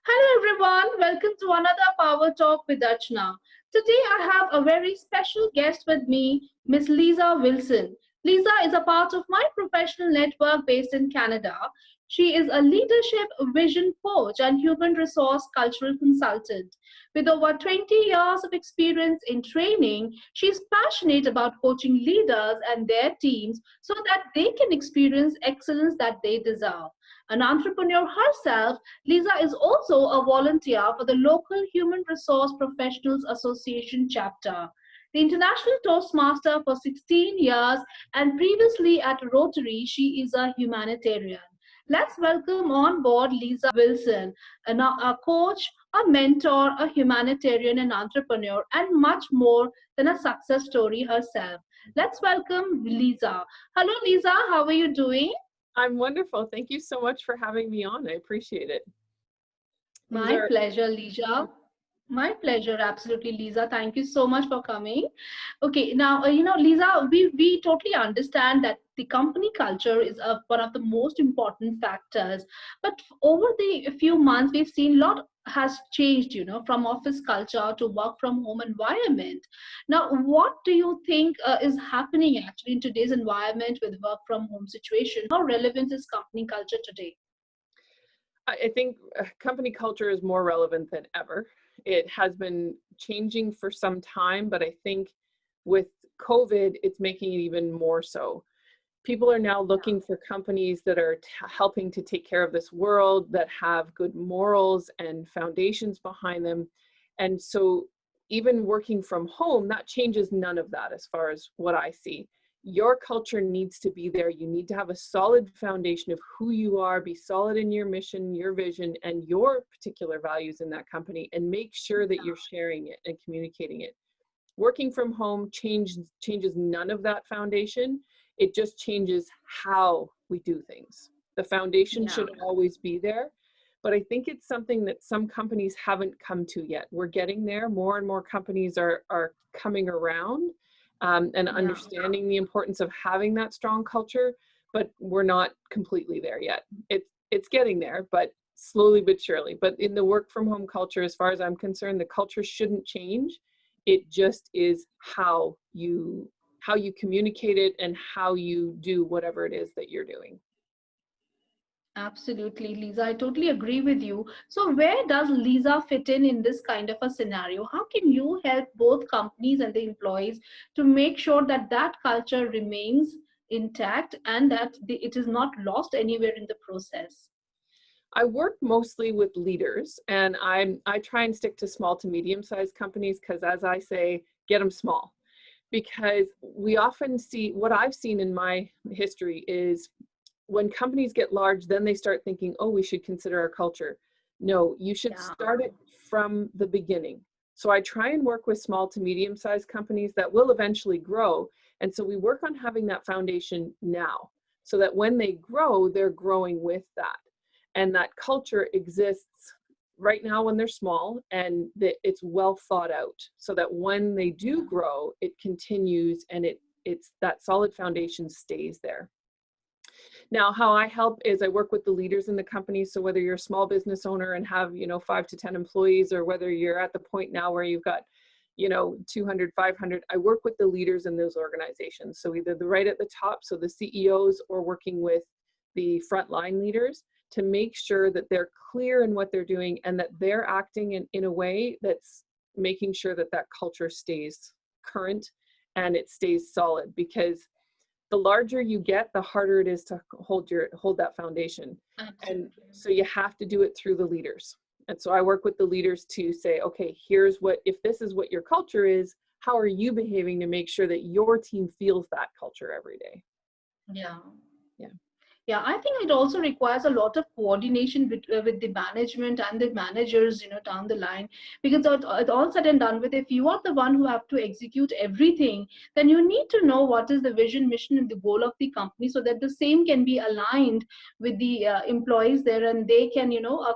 Hello everyone, welcome to another Power Talk with Archana. Today I have a very special guest with me, Miss Lisa Wilson. Lisa is a part of my professional network based in Canada. She is a leadership vision coach and human resource cultural consultant. With over 20 years of experience in training, she is passionate about coaching leaders and their teams so that they can experience excellence that they deserve. An entrepreneur herself, Lisa is also a volunteer for the local Human Resource Professionals Association chapter. The International Toastmaster for 16 years and previously at Rotary, she is a humanitarian. Let's welcome on board Lisa Wilson, a coach, a mentor, a humanitarian, and entrepreneur, and much more than a success story herself. Let's welcome Lisa. Hello, Lisa. How are you doing? I'm wonderful. Thank you so much for having me on. I appreciate it. These My are pleasure, Lisa. My pleasure, absolutely, Lisa. Thank you so much for coming. Okay, now Lisa, we totally understand that the company culture is one of the most important factors. But over the few months, we've seen a lot has changed, from office culture to work from home environment. Now, what do you think is happening actually in today's environment with work from home situation? How relevant is company culture today? I think company culture is more relevant than ever. It has been changing for some time, but I think with COVID, it's making it even more so. People are now looking for companies that are helping to take care of this world, that have good morals and foundations behind them. And so even working from home, that changes none of that as far as what I see. Your culture needs to be there. You need to have a solid foundation of who you are, be solid in your mission, your vision, and your particular values in that company, and make sure that you're sharing it and communicating it. Working from home changes none of that foundation. It just changes how we do things. The foundation Yeah. should always be there, but I think it's something that some companies haven't come to yet. We're getting there. More and more companies are coming around and Yeah. understanding the importance of having that strong culture, but we're not completely there yet. It's getting there, but slowly but surely. But in the work from home culture, as far as I'm concerned, the culture shouldn't change. It just is how you communicate it and how you do whatever it is that you're doing. Absolutely, Lisa. I totally agree with you. So, where does Lisa fit in this kind of a scenario? How can you help both companies and the employees to make sure that that culture remains intact and that it is not lost anywhere in the process? I work mostly with leaders, and I try and stick to small to medium sized companies because, as I say, get them small. Because we often see, what I've seen in my history is when companies get large, then they start thinking, oh, we should consider our culture. No, you should Yeah. start it from the beginning. So I try and work with small to medium sized companies that will eventually grow. And so we work on having that foundation now so that when they grow, they're growing with that. And that culture exists right now when they're small, and that it's well thought out so that when they do grow, it continues, and it's that solid foundation stays there. Now, how I help is I work with the leaders in the company. So whether you're a small business owner and have, 5 to 10 employees, or whether you're at the point now where you've got, 200, 500, I work with the leaders in those organizations. So either the right at the top, so the CEOs, or working with the frontline leaders to make sure that they're clear in what they're doing and that they're acting in a way that's making sure that that culture stays current and it stays solid, because the larger you get, the harder it is to hold that foundation. And Absolutely. so you have to do it through the leaders. And so I work with the leaders to say, okay, here's what, if this is what your culture is, how are you behaving to make sure that your team feels that culture every day? Yeah. Yeah. Yeah, I think it also requires a lot of coordination with the management and the managers, down the line. Because it all said and done with, if you are the one who have to execute everything, then you need to know what is the vision, mission, and the goal of the company, so that the same can be aligned with the employees there, and they can,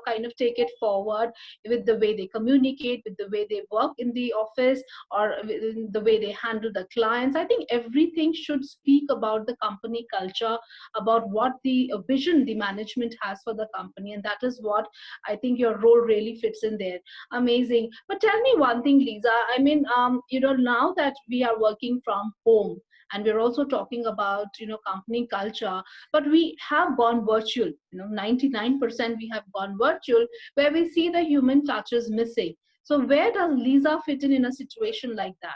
kind of take it forward with the way they communicate, with the way they work in the office, or with the way they handle the clients. I think everything should speak about the company culture, about what the vision the management has for the company. And that is what I think your role really fits in there. Amazing. But tell me one thing, Lisa. I mean, now that we are working from home, and we're also talking about, company culture, but we have gone virtual, 99% we have gone virtual, where we see the human touch is missing. So where does Lisa fit in a situation like that?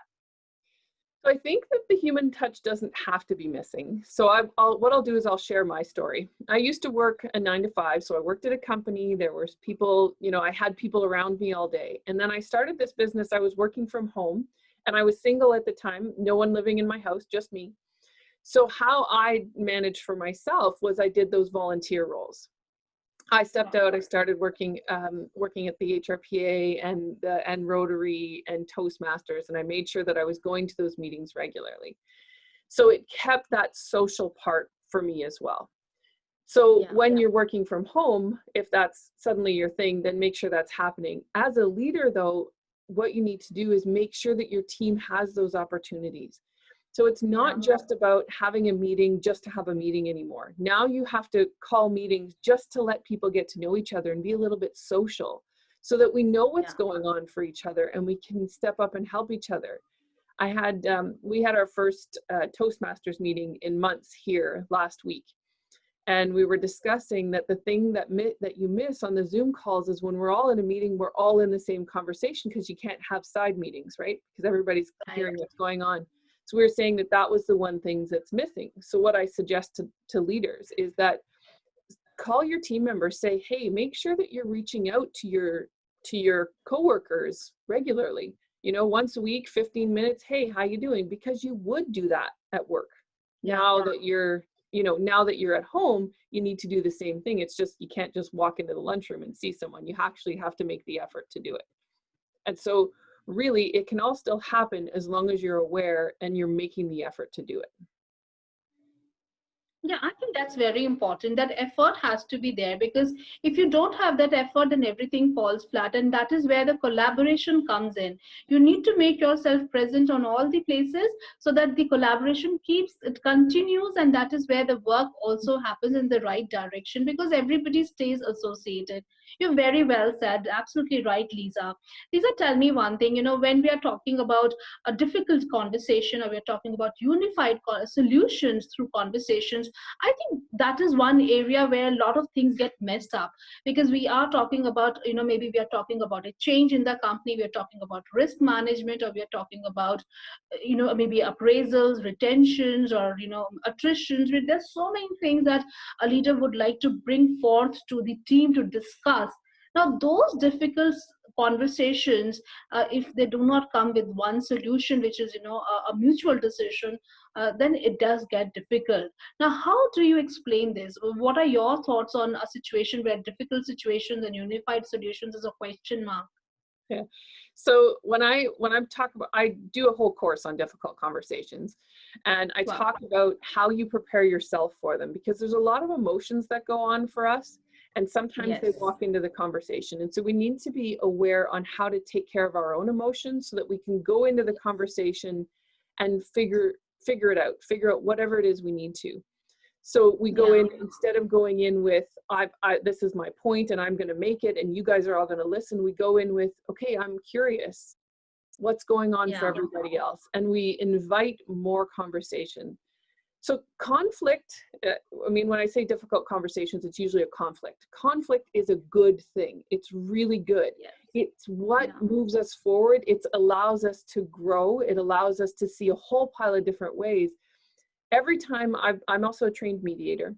So I think that the human touch doesn't have to be missing. So what I'll do is I'll share my story. I used to work a 9 to 5. So I worked at a company. There was people, I had people around me all day. And then I started this business. I was working from home and I was single at the time, no one living in my house, just me. So how I managed for myself was I did those volunteer roles. I stepped out. I started working at the HRPA and Rotary and Toastmasters, and I made sure that I was going to those meetings regularly. So it kept that social part for me as well. So when you're working from home, if that's suddenly your thing, then make sure that's happening. As a leader, though, what you need to do is make sure that your team has those opportunities. So it's not just about having a meeting just to have a meeting anymore. Now you have to call meetings just to let people get to know each other and be a little bit social so that we know what's going on for each other and we can step up and help each other. We had our first Toastmasters meeting in months here last week. And we were discussing that the thing that you miss on the Zoom calls is when we're all in a meeting, we're all in the same conversation because you can't have side meetings, right? Because everybody's hearing what's going on. So we were saying that that was the one thing that's missing. So what I suggest to leaders is that call your team members, say, hey, make sure that you're reaching out to your coworkers regularly, once a week, 15 minutes. Hey, how you doing? Because you would do that at work. Now that you're at home, you need to do the same thing. It's just, you can't just walk into the lunchroom and see someone. You actually have to make the effort to do it. And so really, it can all still happen as long as you're aware and you're making the effort to do it. Yeah, I think that's very important. That effort has to be there, because if you don't have that effort, then everything falls flat. And that is where the collaboration comes in. You need to make yourself present on all the places so that the collaboration continues. And that is where the work also happens in the right direction, because everybody stays associated. You're very well said. Absolutely right, Lisa. Lisa, tell me one thing, when we are talking about a difficult conversation, or we're talking about unified solutions through conversations, I think that is one area where a lot of things get messed up, because we are talking about, maybe we are talking about a change in the company, we are talking about risk management, or we are talking about, maybe appraisals, retentions, or, attritions. There's so many things that a leader would like to bring forth to the team to discuss. Now, those difficult conversations, if they do not come with one solution, which is, a mutual decision, then it does get difficult. Now, how do you explain this? What are your thoughts on a situation where difficult situations and unified solutions is a question mark? Yeah. So when I'm talking about, I do a whole course on difficult conversations, and I talk about how you prepare yourself for them, because there's a lot of emotions that go on for us. And sometimes they walk into the conversation. And so we need to be aware on how to take care of our own emotions so that we can go into the conversation and figure it out, figure out whatever it is we need to. So we go in, instead of going in with, this is my point and I'm going to make it and you guys are all going to listen, we go in with, okay, I'm curious what's going on for everybody else. And we invite more conversation. So conflict, when I say difficult conversations, it's usually a conflict. Conflict is a good thing. It's really good. Yes. It's what moves us forward. It allows us to grow. It allows us to see a whole pile of different ways. Every time I'm also a trained mediator.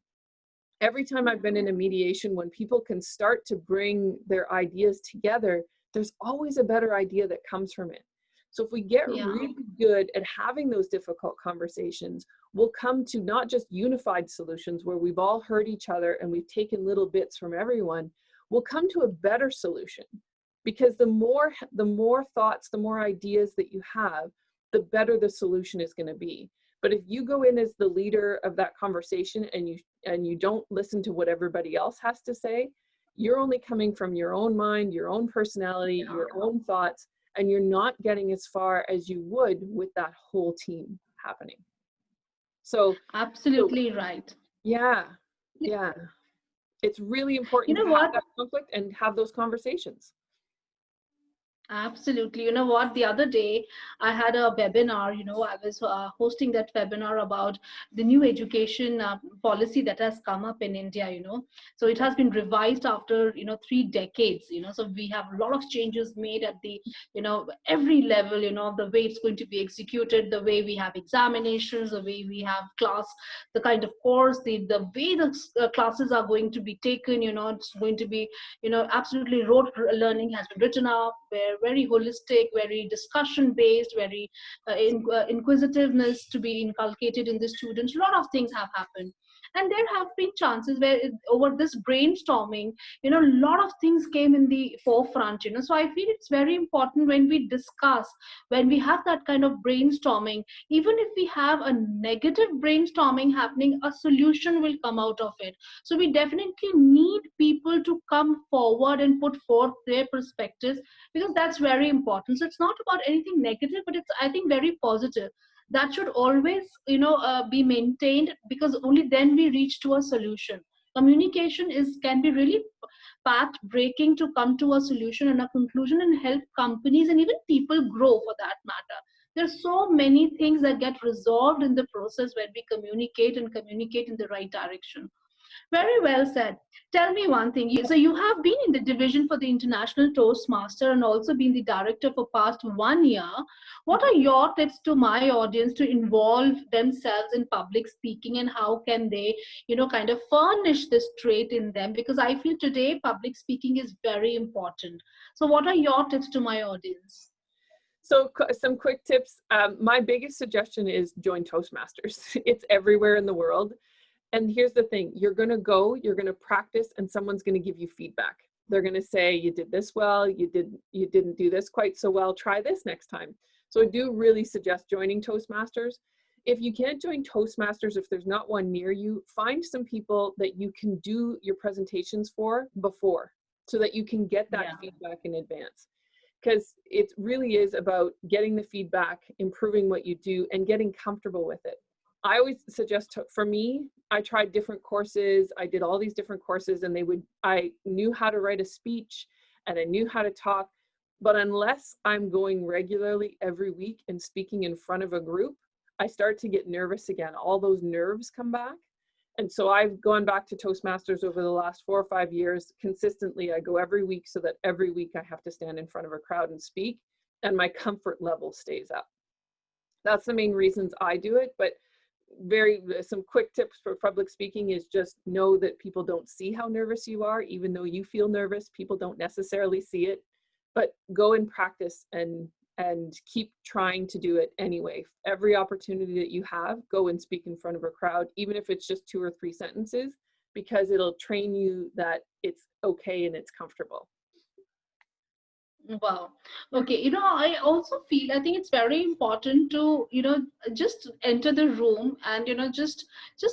Every time I've been in a mediation, when people can start to bring their ideas together, there's always a better idea that comes from it. So if we get really good at having those difficult conversations, we'll come to not just unified solutions where we've all heard each other and we've taken little bits from everyone. We'll come to a better solution, because the more thoughts, the more ideas that you have, the better the solution is going to be. But if you go in as the leader of that conversation and you don't listen to what everybody else has to say, you're only coming from your own mind, your own personality, your own thoughts, and you're not getting as far as you would with that whole team happening. So absolutely right. Yeah. Yeah. It's really You important know to have what? that conflict and have those conversations. Absolutely. You know what? The other day, I had a webinar. I was hosting that webinar about the new education policy that has come up in India. So it has been revised after 3 decades. So we have a lot of changes made at the every level. The way it's going to be executed, the way we have examinations, the way we have class, the kind of course, the way the classes are going to be taken. It's going to be absolutely rote learning has been written up, where very holistic, very discussion based, very inquisitiveness to be inculcated in the students. A lot of things have happened, and there have been chances where over this brainstorming, a lot of things came in the forefront. So I feel it's very important when we discuss, when we have that kind of brainstorming, even if we have a negative brainstorming happening, a solution will come out of it. So we definitely need people to come forward and put forth their perspectives, because that's very important. So it's not about anything negative, but it's, I think, very positive. That should always be maintained, because only then we reach to a solution. Communication is can be really path breaking to come to a solution and a conclusion, and help companies and even people grow, for that matter. There's so many things that get resolved in the process when we communicate, and communicate in the right direction. Very well said. Tell me one thing. So you have been in the division for the International Toastmaster and also been the director for past 1 year. What are your tips to my audience to involve themselves in public speaking, and how can they, kind of furnish this trait in them? Because I feel today public speaking is very important. So what are your tips to my audience? So some quick tips. My biggest suggestion is join Toastmasters. It's everywhere in the world. And here's the thing, you're going to go, you're going to practice, and someone's going to give you feedback. They're going to say, you did this well, you didn't do this quite so well, try this next time. So I do really suggest joining Toastmasters. If you can't join Toastmasters, if there's not one near you, find some people that you can do your presentations for before, so that you can get that feedback in advance. Because it really is about getting the feedback, improving what you do, and getting comfortable with it. I always suggest, for me, I tried different courses. I did all these different courses, and I knew how to write a speech and I knew how to talk. But unless I'm going regularly every week and speaking in front of a group, I start to get nervous again. All those nerves come back. And so I've gone back to Toastmasters over the last 4 or 5 years. Consistently, I go every week, so that every week I have to stand in front of a crowd and speak, and my comfort level stays up. That's the main reasons I do it. But some quick tips for public speaking is just know that people don't see how nervous you are. Even though you feel nervous, people don't necessarily see it. But go and practice and keep trying to do it anyway. Every opportunity that you have, go and speak in front of a crowd, even if it's just 2 or 3 sentences, because it'll train you that it's okay and it's comfortable. Wow. Okay. I also feel, I think it's very important to, just enter the room and, just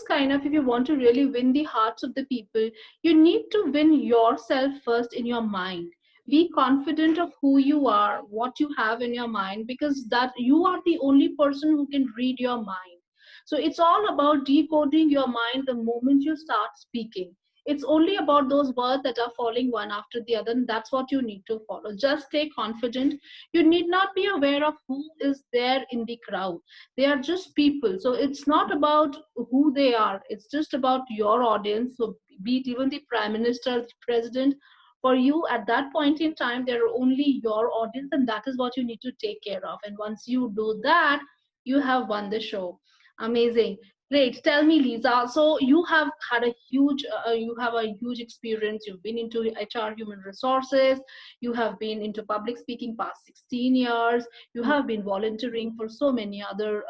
kind of, if you want to really win the hearts of the people, you need to win yourself first in your mind. Be confident of who you are, what you have in your mind, because that you are the only person who can read your mind. So it's all about decoding your mind the moment you start speaking. It's only about those words that are falling one after the other, and that's what you need to follow. Just stay confident. You need not be aware of who is there in the crowd. They are just people. So it's not about who they are, it's just about your audience. So be it even the prime minister, the president, for you at that point in time, they're only your audience, and that is what you need to take care of. And once you do that, you have won the show. Amazing. Great. Tell me, Lisa. So you have had you have a huge experience. You've been into HR, human resources. You have been into public speaking past 16 years. You have been volunteering for so many other,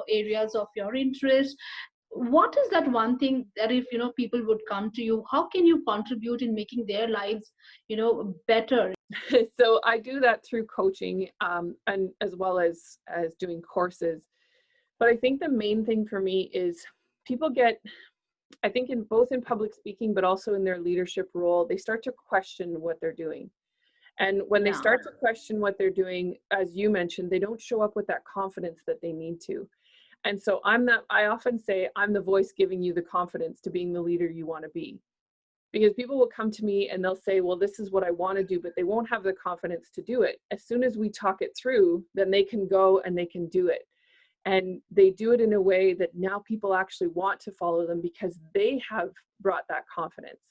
areas of your interest. What is that one thing that if, people would come to you, how can you contribute in making their lives, better? So I do that through coaching, and as well as doing courses. But I think the main thing for me is people get, I think in both in public speaking, but also in their leadership role, they start to question what they're doing. And when they start to question what they're doing, as you mentioned, they don't show up with that confidence that they need to. And so I often say I'm the voice giving you the confidence to being the leader you want to be. Because people will come to me and they'll say, well, this is what I want to do, but they won't have the confidence to do it. As soon as we talk it through, then they can go and they can do it. And they do it in a way that now people actually want to follow them because they have brought that confidence.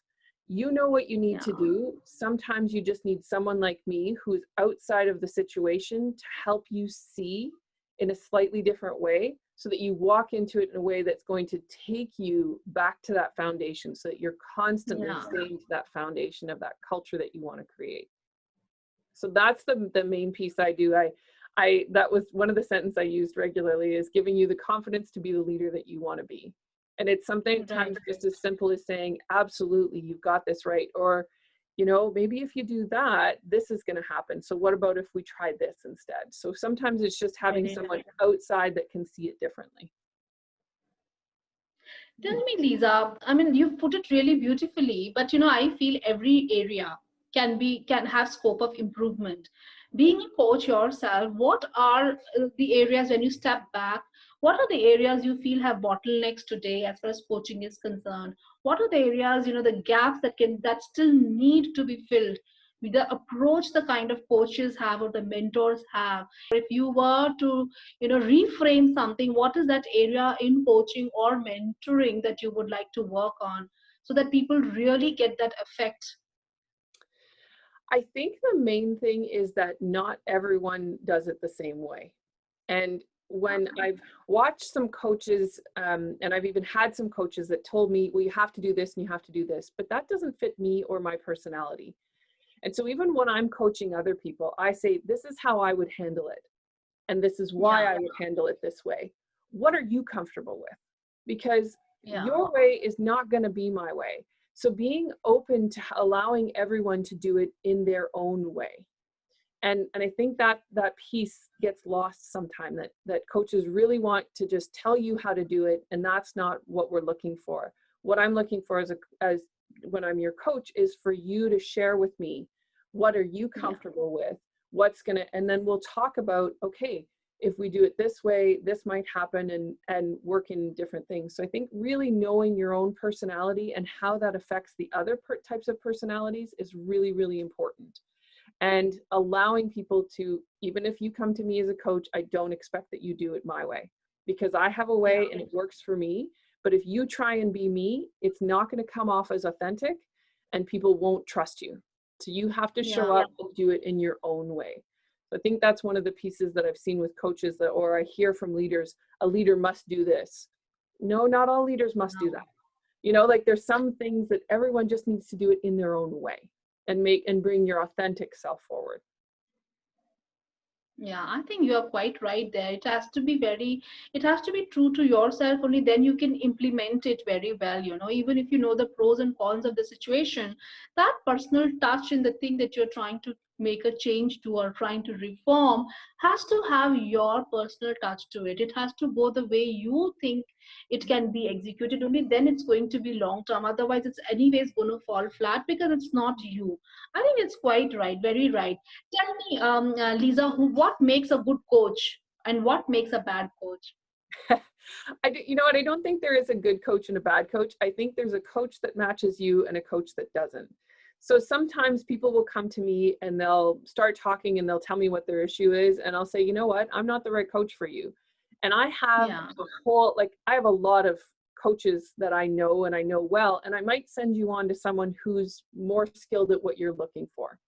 You know what you need to do. Sometimes you just need someone like me who's outside of the situation to help you see in a slightly different way, so that you walk into it in a way that's going to take you back to that foundation, so that you're constantly staying to that foundation of that culture that you want to create. So that's the main piece I do. That was one of the sentences I used regularly, is giving you the confidence to be the leader that you want to be. And it's something times just as simple as saying, absolutely, you've got this right. Or, you know, maybe if you do that, this is going to happen. So what about if we try this instead? So sometimes it's just having someone outside that can see it differently. Tell me, Lisa, I mean, you've put it really beautifully, but you know, I feel every area can have scope of improvement. Being a coach yourself, what are the areas when you step back? What are the areas you feel have bottlenecks today as far as coaching is concerned? What are the areas, you know, the gaps that still need to be filled with the approach the kind of coaches have or the mentors have? If you were to, you know, reframe something, what is that area in coaching or mentoring that you would like to work on so that people really get that effect? I think the main thing is that not everyone does it the same way. And when I've watched some coaches, and I've even had some coaches that told me, well, you have to do this and you have to do this, but that doesn't fit me or my personality. And so even when I'm coaching other people, I say, this is how I would handle it. And this is why I would handle it this way. What are you comfortable with? Because your way is not going to be my way. So being open to allowing everyone to do it in their own way. And I think that piece gets lost sometimes, that coaches really want to just tell you how to do it. And that's not what we're looking for. What I'm looking for as when I'm your coach is for you to share with me, what are you comfortable with? And then we'll talk about, okay, if we do it this way, this might happen, and work in different things. So I think really knowing your own personality and how that affects the other types of personalities is really, really important. And allowing people to, even if you come to me as a coach, I don't expect that you do it my way, because I have a way and it works for me. But if you try and be me, it's not going to come off as authentic and people won't trust you. So you have to show up and do it in your own way. I think that's one of the pieces that I've seen with coaches or I hear from leaders, a leader must do this. No, not all leaders must do that. You know, like there's some things that everyone just needs to do it in their own way and bring your authentic self forward. Yeah, I think you are quite right there. It has to be true to yourself, only then you can implement it very well, you know, even if you know the pros and cons of the situation, that personal touch in the thing that you're trying to make a change to or trying to reform has to have your personal touch to it. It has to go the way you think it can be executed, only then it's going to be long term. Otherwise, it's anyways going to fall flat because it's not you. I think it's quite right, very right. Tell me, Lisa, what makes a good coach and what makes a bad coach? You know what? I don't think there is a good coach and a bad coach. I think there's a coach that matches you and a coach that doesn't. So sometimes people will come to me and they'll start talking and they'll tell me what their issue is. And I'll say, you know what? I'm not the right coach for you. And I have I have a lot of coaches that I know and I know well, and I might send you on to someone who's more skilled at what you're looking for.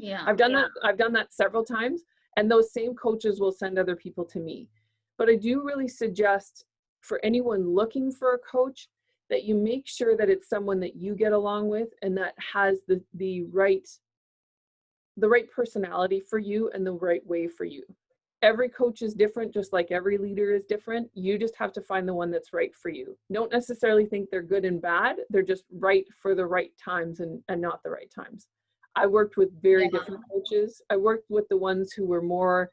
I've done that several times, and those same coaches will send other people to me. But I do really suggest for anyone looking for a coach that you make sure that it's someone that you get along with and that has the right personality for you and the right way for you. Every coach is different, just like every leader is different. You just have to find the one that's right for you. Don't necessarily think they're good and bad. They're just right for the right times and not the right times. I worked with very different coaches. I worked with the ones who were more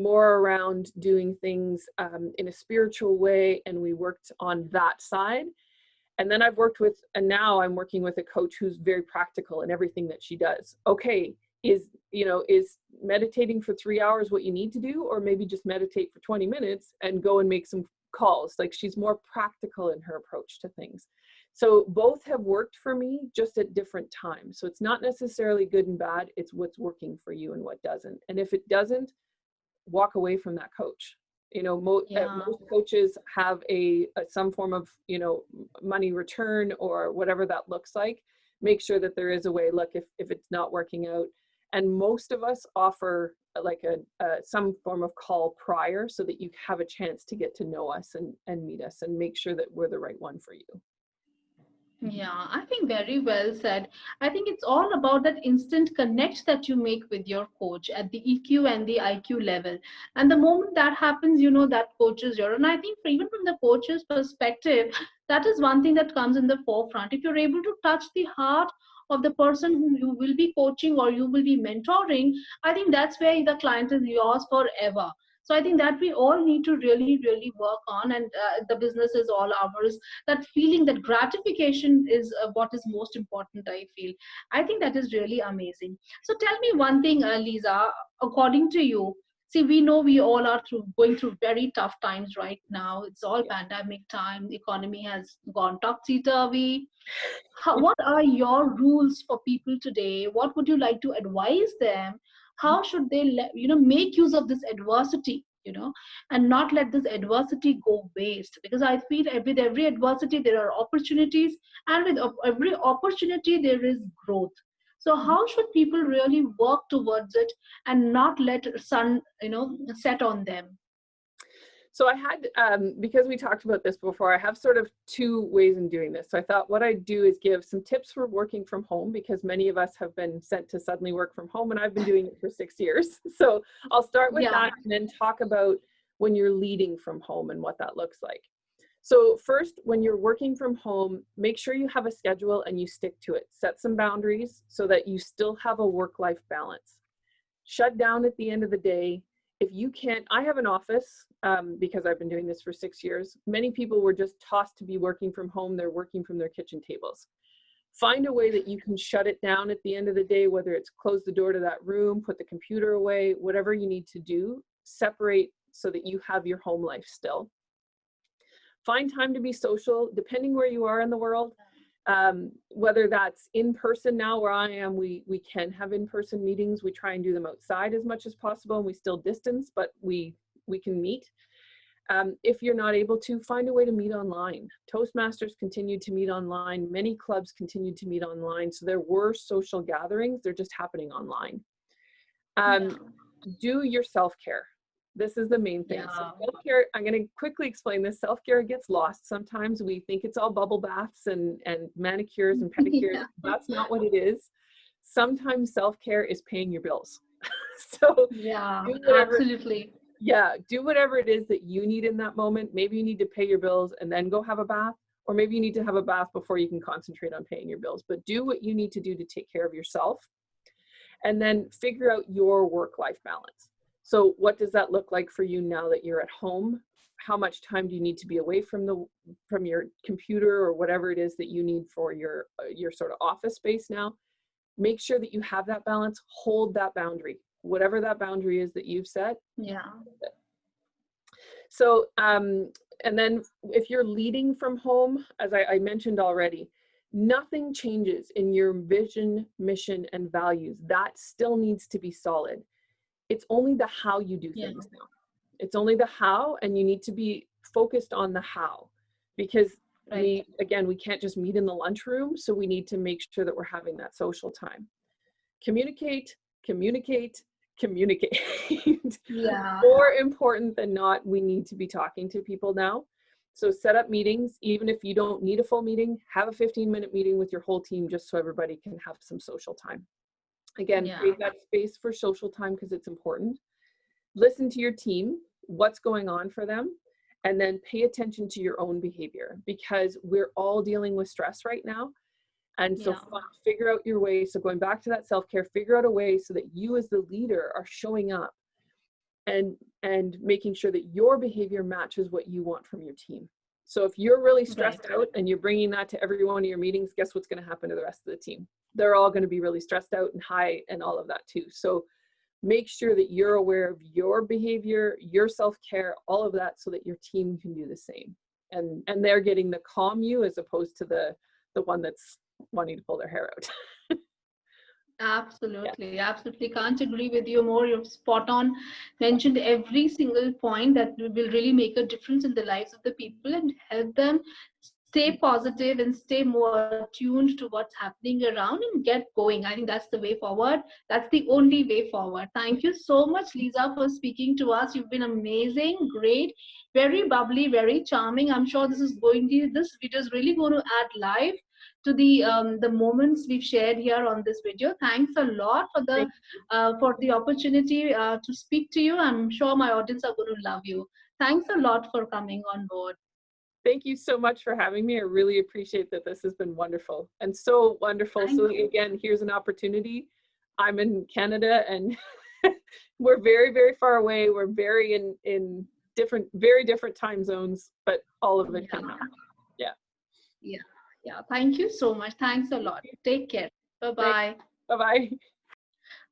around doing things in a spiritual way, and we worked on that side. And then and now I'm working with a coach who's very practical in everything that she does. Okay, is, you know, is meditating for 3 hours what you need to do, or maybe just meditate for 20 minutes and go and make some calls. Like, she's more practical in her approach to things. So both have worked for me, just at different times. So it's not necessarily good and bad. It's what's working for you and what doesn't. And if it doesn't, walk away from that coach. You know, most coaches have some form of, you know, money return or whatever that looks like. Make sure that there is a way. Look, if it's not working out, and most of us offer like some form of call prior, so that you have a chance to get to know us and meet us and make sure that we're the right one for you. Yeah, I think very well said. I think it's all about that instant connect that you make with your coach at the EQ and the IQ level. And the moment that happens, you know that coach is your. And I think even from the coach's perspective, that is one thing that comes in the forefront. If you're able to touch the heart of the person whom you will be coaching or you will be mentoring, I think that's where the client is yours forever. So I think that we all need to really, really work on, and the business is all ours. That feeling, that gratification is what is most important, I feel. I think that is really amazing. So tell me one thing, Lisa, according to you, see, we know we all are going through very tough times right now. It's all pandemic time. The economy has gone topsy-turvy. What are your rules for people today? What would you like to advise them? How should they make use of this adversity, and not let this adversity go waste? Because I feel with every adversity there are opportunities, and with every opportunity there is growth. So how should people really work towards it and not let sun set on them? So I had, because we talked about this before, I have sort of two ways in doing this. So I thought what I'd do is give some tips for working from home, because many of us have been sent to suddenly work from home, and I've been doing it for 6 years. So I'll start with that, and then talk about when you're leading from home and what that looks like. So first, when you're working from home, make sure you have a schedule and you stick to it. Set some boundaries so that you still have a work-life balance. Shut down at the end of the day. If you can't, I have an office because I've been doing this for 6 years. Many people were just tossed to be working from home. They're working from their kitchen tables. Find a way that you can shut it down at the end of the day, whether it's close the door to that room, put the computer away, whatever you need to do. Separate so that you have your home life still. Find time to be social, depending where you are in the world. Whether that's in person now, where I am, we can have in-person meetings. We try and do them outside as much as possible, and we still distance, but we can meet. If you're not able to, find a way to meet online. Toastmasters continued to meet online. Many clubs continued to meet online. So there were social gatherings. They're just happening online. Do your self-care. This is the main thing. So self-care, I'm going to quickly explain this. Self-care gets lost. Sometimes we think it's all bubble baths and manicures and pedicures. That's not what it is. Sometimes self-care is paying your bills. So absolutely. Do whatever it is that you need in that moment. Maybe you need to pay your bills and then go have a bath, or maybe you need to have a bath before you can concentrate on paying your bills. But do what you need to do to take care of yourself, and then figure out your work-life balance. So what does that look like for you now that you're at home? How much time do you need to be away from your computer or whatever it is that you need for your sort of office space now? Make sure that you have that balance. Hold that boundary, whatever that boundary is that you've set. So, and then if you're leading from home, as I mentioned already, nothing changes in your vision, mission, and values. That still needs to be solid. It's only the how you do things now. It's only the how, and you need to be focused on the how, because we can't just meet in the lunchroom. So we need to make sure that we're having that social time. Communicate. More important than not, we need to be talking to people now. So set up meetings. Even if you don't need a full meeting, have a 15-minute meeting with your whole team, just so everybody can have some social time. Again, create that space for social time because it's important. Listen to your team, what's going on for them, and then pay attention to your own behavior, because we're all dealing with stress right now. And so figure out your way. So going back to that self-care, figure out a way so that you as the leader are showing up and making sure that your behavior matches what you want from your team. So if you're really stressed out and you're bringing that to every one of your meetings, guess what's going to happen to the rest of the team? they're all going to be really stressed out and high and all of that too. So make sure that you're aware of your behavior, your self-care, all of that, so that your team can do the same. And they're getting the calm you as opposed to the one that's wanting to pull their hair out. Absolutely, absolutely. Can't agree with you more. You've spot on mentioned every single point that will really make a difference in the lives of the people and help them stay positive and stay more attuned to what's happening around and get going. I think that's the way forward. That's the only way forward. Thank you so much, Lisa, for speaking to us. You've been amazing, great, very bubbly, very charming. I'm sure this video is really going to add life to the moments we've shared here on this video. Thanks a lot for the opportunity to speak to you. I'm sure my audience are going to love you. Thanks a lot for coming on board. Thank you so much for having me. I really appreciate that. This has been wonderful and so wonderful. Thank so you. Again, here's an opportunity. I'm in Canada and we're very, very far away. We're very in very different time zones, but all of it can happen. Yeah. Thank you so much. Thanks a lot. Take care. Bye-bye. Bye-bye.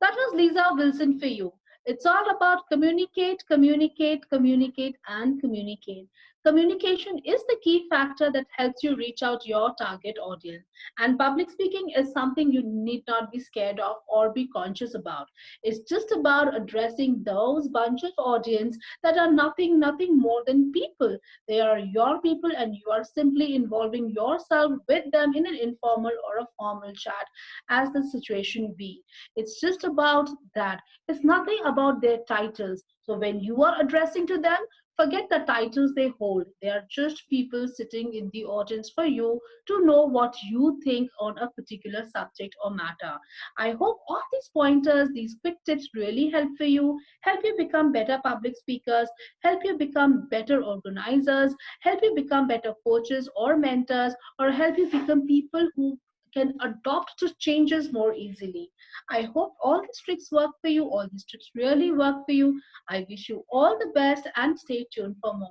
That was Lisa Wilson for you. It's all about communicate, communicate, communicate, and communicate. Communication is the key factor that helps you reach out your target audience. And public speaking is something you need not be scared of or be conscious about. It's just about addressing those bunch of audience that are nothing more than people. They are your people, and you are simply involving yourself with them in an informal or a formal chat as the situation be. It's just about that. It's nothing about their titles. So when you are addressing to them, forget the titles they hold. They are just people sitting in the audience for you to know what you think on a particular subject or matter. I hope all these pointers, these quick tips really help you become better public speakers, help you become better organizers, help you become better coaches or mentors, or help you become people who can adopt to changes more easily. I hope all these tricks work for you, all these tricks really work for you. I wish you all the best and stay tuned for more.